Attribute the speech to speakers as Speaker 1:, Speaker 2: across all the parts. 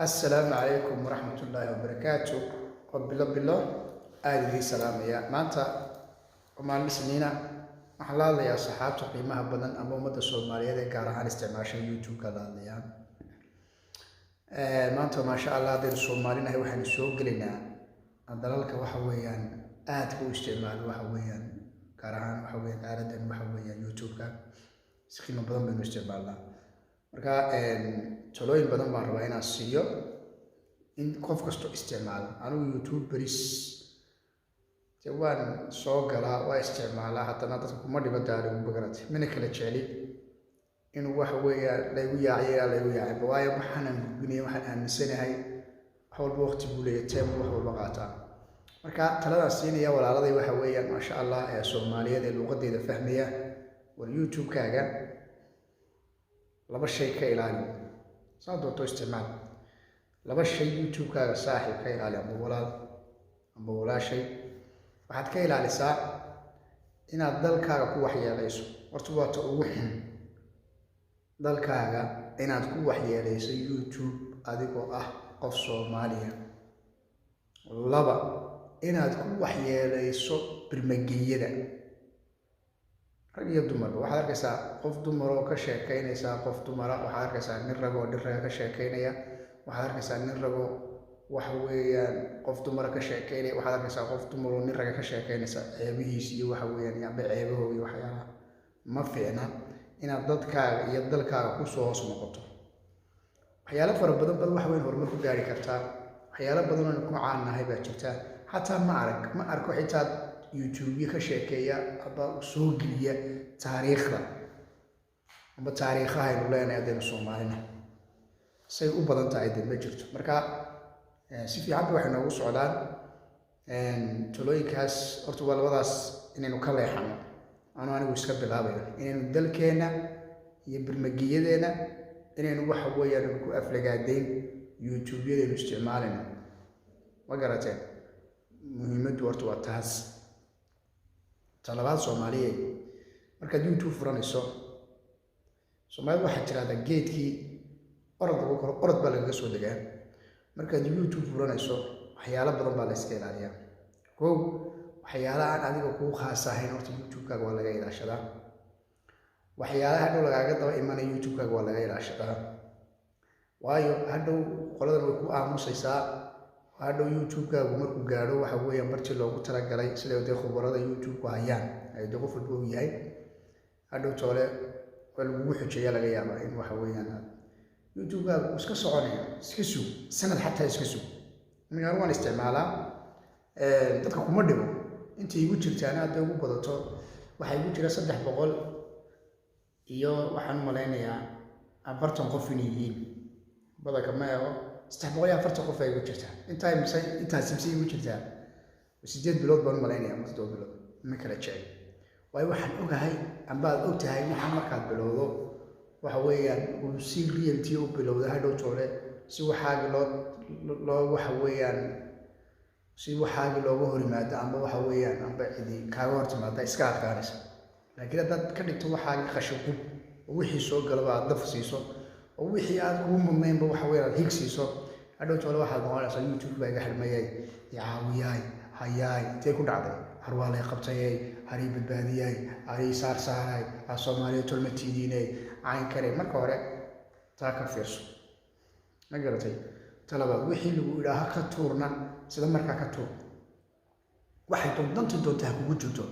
Speaker 1: السلام عليكم ورحمة الله وبركاته. وبالله آدي سلام يا مانتا وما المسنينا محلال يا صحابة قيمها بدن أما مدى الصومالية ذي كارهان استعمال يوتيوب كذا يا مانتا ما شاء الله ذي الصوماليين هي وحنا السوق لنا الدلالك وحويا آدكو استعمال وحويا كارهان وحويا آردن وحويا يوتيوب كا سخيمة بدن بنو استعمالنا marka talooyin badan baan rabaa inaan siiyo in qof kasto isticmaalo anigu YouTube baris waan soo galaa waa isticmaalaa haddana dadka kuma dhiba daaro ugu bagarate mina kala jeceli inuu wax weeyaan laygu yaacay waayo waxaan gudbinay waxaan aaminsanahay wax walba waqti buu leeyahay teem wax walba qaataa marka taladaas siinaya walaaladay waxa weeyaan ma sha Allah ee Soomaaliyeed ee luqadeeda fahmaya war YouTube kaaga laba shay ka ilaali saadooto isticmaal laba shay YouTube kaaga saaxiib ka ilaali ama walaashay waxaad ka ilaalisaa inaad dalkaaga ku waxyeelayso horta waa ta ugu xun dalkaaga inaad ku waxyeelayso YouTube adigoo ah qof Soomaaliya laba inaad ku waxyeelayso birmagiyada rag iyo dumar waxaad arkaysaa qof dumar oo ka sheekeynaysa qof dumar waxaad arkaysaa nin rag oo dhir ka sheekeynaya waxaad arkaysaa nin rag oo wax weeyaan qof dumar ka sheekeynaya waxaad arkaysaa qof dumar oo nin rag ka sheekeynaysa ceebihiis iyo waxa weeyaan yaaba ceebahooda iyo waxyaalaha ma fiicna inaad dadkaaga iyo dalkaaga ku soo hoos noqoto waxyaalo fara badan wax weyn horumar ku gaari kartaa waxyaalo badan oo ku caanahay baa jirta xataa ma arko xitaa YouTube ka sheekeeya aba soo geliya taariikhda ama taariikhaha ay leeyahay Soomaalina say u badan tahay ma jirto marka si fiican waxay noogu socdaan talooyinkaas horta waa labadaas inaynu ka leexano anigu iska bilaabayo inaynu dalkeena iyo birmagiyadeena inaynu wax weeyaan ku aflagaadeyn YouTube-yada isticmaalina ma garateen muhiimaddu horta waa taas talabaad Soomaaliyeed markaad YouTube furanayso Soomaalidu waxay tiraahdaa geedkii orod baa laga soo degaa markaad YouTube furanayso waxyaalo badan baa la iska ilaaliyaa koow waxyaalaha aan adiga ku khaas ahayn horta YouTube-kaaga waa laga ilaashadaa waxyaalaha hadhow lagaaga daba imanaya YouTube-kaaga waa laga ilaashadaa waayo hadhow qoladan way ku aamusaysaa hadhow YouTube-kaagu markuu gaadho waxa weeyaan bartii loogu talagalay sida ay khubarada YouTube-ku hayaan ay qof walba u yahay hadhow toole waa lagu xujeeyaa laga yaabaa in waxa weeyaan YouTube-kaagu iska soconaya iska sug sanad xataa iska sug aniga waan isticmaalaa dadka kuma dhibo inta igu jirtaan hadda ugu badato waxa igu jira 300 iyo waxaan maleynayaa 40 qof inay yihiin badaka ma eego 340 qof ay ugu jirtaa intaas simsi ugu jirtaa 8 bilood baan maleynayaa 7 bilood ma kala jecel way waxaan ogahay amba og tahay waxaan markaad bilowdo waxa weeyaan uu si reality u bilowdo hadhow toole si waxaagi loo waxa weeyaan si waxaagi looga horimaado amba waxa weeyaan amba cidii kaaga hortimaada iska adkaanaysa laakiin dad ka dhigto waxaagi qashaqub wixii soo galaba aad daf siiso oo wixii aad ugu mudnaynba waxa weeyaan higsiiso hadhow toole waxaad noqonaysaa YouTube baa iga xirmayay yaawiyay hayay intee ku dhacday harwaalay qabtayay hari badbaadiyay hari saarsaaray Soomaaliya tolmatiidinay aan kare marka hore taa ka fiirso ma garatay talabaad wixii lagu ilaaha ka tuurna sida markaa ka tuur waxay doontaa kugu jirto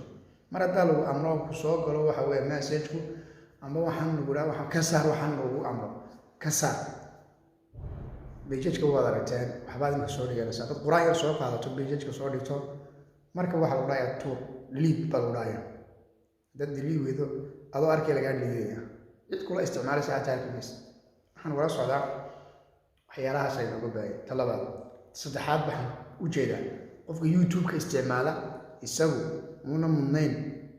Speaker 1: mar hadaa lagu amro ku soo galo waxa weeyaan message-ku ama waxaan lagu ilaaha waxa ka saar waxaan lagu amro ka saar page-ka wada aragteen waxbaad inta soo dhigaysaa dad quraan yar soo qaadato page-ka soo dhigto marka waxa lagu dhaaya tuur delete baa lagu dhaaya dad delete weedo adoo arkay laga dhigaya cid kula isticmaalaysa taariikhdiisa waxaan wala socdaa waxyaalahaas ay uga baahay talabaad saddexaad baan u jeedaa qofka YouTube-ka isticmaala isagu muuna mudnayn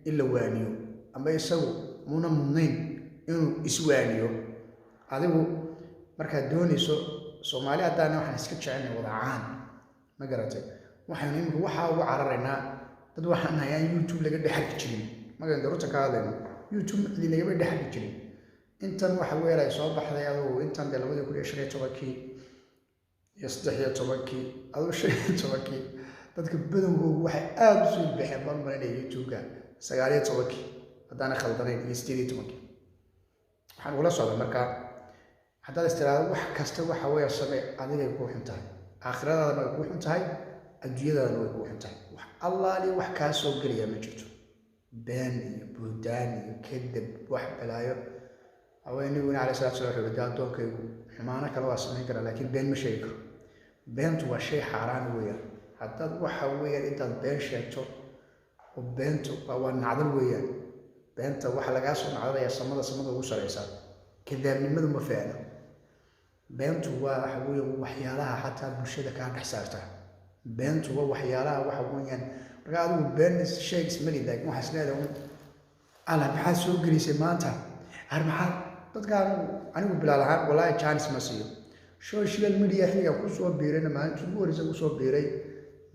Speaker 1: illa waaniyo ama isagu muuna mudnayn inuu iswaaniyo adigu markaad doonayso Soomaali hadana waxaan iska jecelnahay wadacaan ma garatay waxaan imika waxa ugu cararaynaa dad waxaan hayaan YouTube laga dhaxal jirin magan darota ka hadlayno YouTube laga dhaxal jirin intan waxa weeray soo baxday adoo intan 2015 iyo 13 adoo 15 dadka badankoodu waxay aad u soo bixeen balmarinaya YouTube-ka 19 haddana khaldanayn iyo 18 waxaan ula socdaa markaa haddaad istiraado wax kasta waxa weeye samee adigay ku xun tahay aakhiradaadana way ku xun tahay adduunyadaadana way ku xun tahay wax allaali wax kaa soo gelaya ma jirto been iyo buudaan iyo kadib wax balaayo haweeneyguna calayhi salaatu wasalaam wuxuu yidhi addoonkaygu xumaano kale waa samayn karaa laakiin been ma sheegi karo beentu waa shay xaaraan weeyaan haddaad waxa weeyaan intaad been sheegto oo beentu waa nacdal weeyaan beenta waxa lagaa soo nacdalaya samada ugu sareysa kadaabnimadu ma fiicna beentu waa waxa weeyaan waxyaalaha xataa bulshada kaa dhex saarta beentu waa waxyaalaha waxa weeyaan marka adigu been sheeg ismali laakiin waxa isleedahay ala maxaad soo gelisay maanta har maxaad dadkaan anigu bilaal ahaan wallaahi chance ma siiyo social media xilliga ku soo biirayna maalintii ugu horreysay ku soo biiray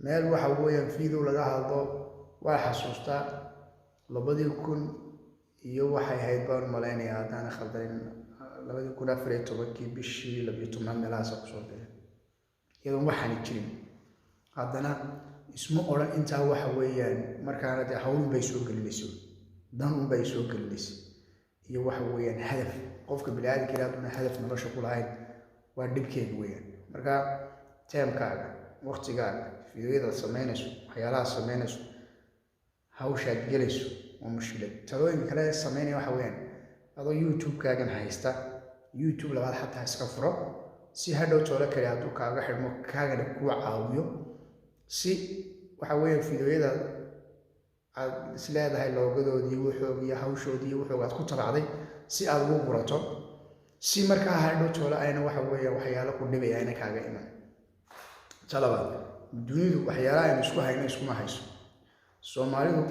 Speaker 1: meel waxa weeyaan video laga hadlo waa xasuustaa 2000 iyo waxay ahayd baan malaynayaa haddaan khaldanin 2014 bishii 12 meelahaas ku soo biiray iyadoo waxaan jirin haddana isma oran intaa waxa weeyaan markaana dee hawl bay soo gelinayso dan bay soo gelinayso iyo waxa weeyaan hadaf qofka bini'aadamka ilaaduna hadaf nolosha ku lahayn waa dhibkeeda weeyaan marka teemkaaga waqtigaaga fiidyada sameynayso waxyaalaha sameynayso hawshaad gelayso waa mushkilad talooyinka kale sameynaya waxa weeyaan adoo YouTube-kaagan haysta YouTube labaad xataa iska furo si hadhow toole kale hadduu kaaga xidhmo kaagana kuu caawiyo si waxa weeyaan fiidyada aad isleedahay loogadoodii wuxoogii iyo hawshoodii iyo wuxoog aad ku tabacday si aad ugu gurato si markaa hadhow toole ayna waxa weeyaan waxyaalo ku dhibaya ayna kaaga iman talabaad dunidu waxyaalaha aynu isku hayno iskuma hayso Soomaalidu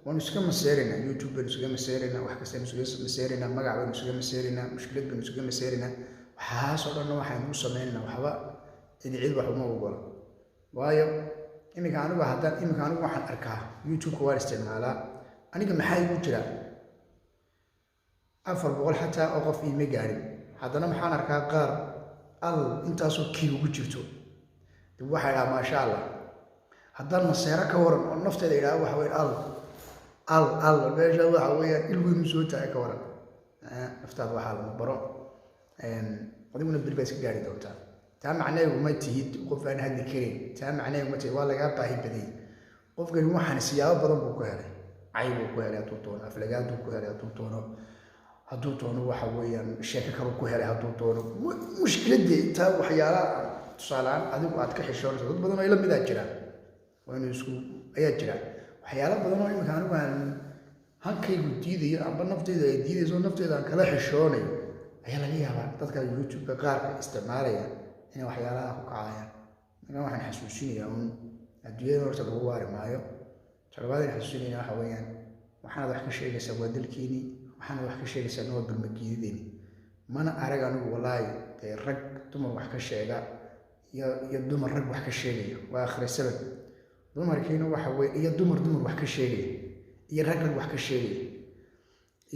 Speaker 1: waan iska maseerina YouTube baan iska maseerina wax kasta iska maseerina magac baan iska maseerina mushkilad baan iska maseerina waxaas oo dhan waxaan u sameynaa waxba cid wax uma ogola waayo imika anigu waxaan arkaa YouTube-ka waa isticmaalaa aniga maxaa igu jira 400 xataa oo qof iima gaarin haddana maxaan arkaa qaar intaasoo kiil ugu jirto waxay dhahaa maasha allah haddaan maseero ka waran oo nafteeda idhaha waxa weeyaan meesha waxa weeyaan ilweynu soo tahay ka waran naftaada waxaa lama baro adiguna beri baa iska gaari doontaa taa macnaheedu ma tihid qof aan hadli karin taa macnaheedu ma tihid waa lagaa baahi badiyey qofkani waxaan siyaabo badan buu ku helay cayb buu ku helay hadduu doono aflagaaduu ku helay hadduu doono waxa weeyaan sheeko kaluu ku helay hadduu doono mushkiladii taa waxyaalaha tusaalaan adigu aad ka xishoonayso dad badan oo ila mid jiraan waanu isku ayaa jiraan waxyaalo badan oo imika anigu aan halkaygu diidayo amba nafteyda ay diidayso nafteeda aan kala xishoonayo ayaa laga yaabaa dadka YouTube-ka qaarka isticmaalaya inay waxyaalaha ku kacayaan marka waxaan xasuusinayaa adduunyada horta lagu waari maayo talabaad aan xasuusinaya waxa weeyaan waxaad wax ka sheegaysaa waa dalkiini waxaad wax ka sheegaysaa noo balmagiideeni mana arag anigu wallaahi dee rag dumar wax ka sheega iyo dumar rag wax ka sheegaya waa akhrisaban dumarkiina waxa weeye iyo dumar wax ka sheegaya iyo rag wax ka sheegaya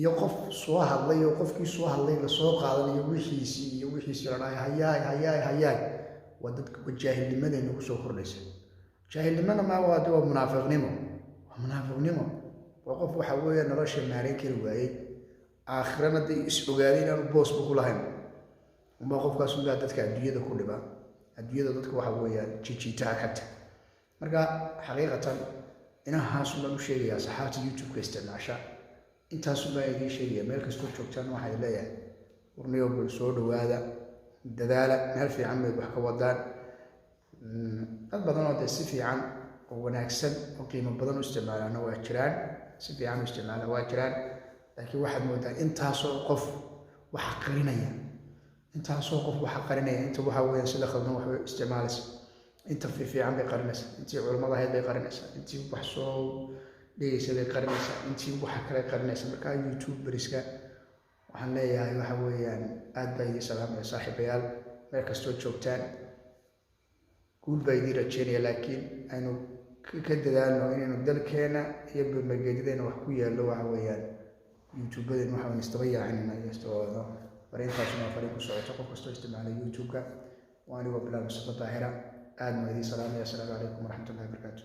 Speaker 1: iyo qof soo hadlay iyo qofkii soo hadlay la soo qaadanayo wixiisii la dhahay hayaay waa dadka jaahilnimadeenna ku soo kordhaysa jaahilnimada ma waa munaafiqnimo waa qof waxa weeye nolosha maareyn kari waayey aakhirana day is ogaaday inaanu boosba ku lahayn uma qofkaas unbaa dadka adduunyada ku dhiba adduunyada dadka waxa weeyaan jijiitaha xagta marka xaqiiqatan inahaas baan u sheegayaa saxaabta YouTube-ka isticmaasha intaas baan idin sheegayaa meel kastoo joogtaan waxay leeyahay warniyo bal soo dhawaada dadaala meel fiican bay wax ka wadaan dad badan oo si fiican oo wanaagsan oo qiimo badan u isticmaalana waa jiraan si fiican u isticmaalana waa jiraan laakiin waxaad moodaa intaasoo qof waxa qarinaya inta waxa weeyaan sida khaldan wax isticmaalaysa inta fiican bay qarinaysaa intii culimada ahayd bay qarinaysaa intii wax soo dhigaysa bay qarinaysaa intii waxa kale qarinaysa marka YouTuberiska waxaan leeyahay waxa weeyaan aad bay idin salaamaya saaxiibayaal meel kastoo joogtaan guul bay idin rajeynaya laakiin aynu ka dadaalno inaynu dalkeena iyo barnaamijyadeena wax ku yeelo waxa weeyaan YouTubeadan waxaan istaba yaacinayna istabaado fariintaasna fariin ku socoto qof kastoo isticmaala YouTube-ka waa anigoo Bilaal Mustafa Daahira aadna waa idin salaamaya. Assalaamu calaykum waraxmatullahi wabarakaatu.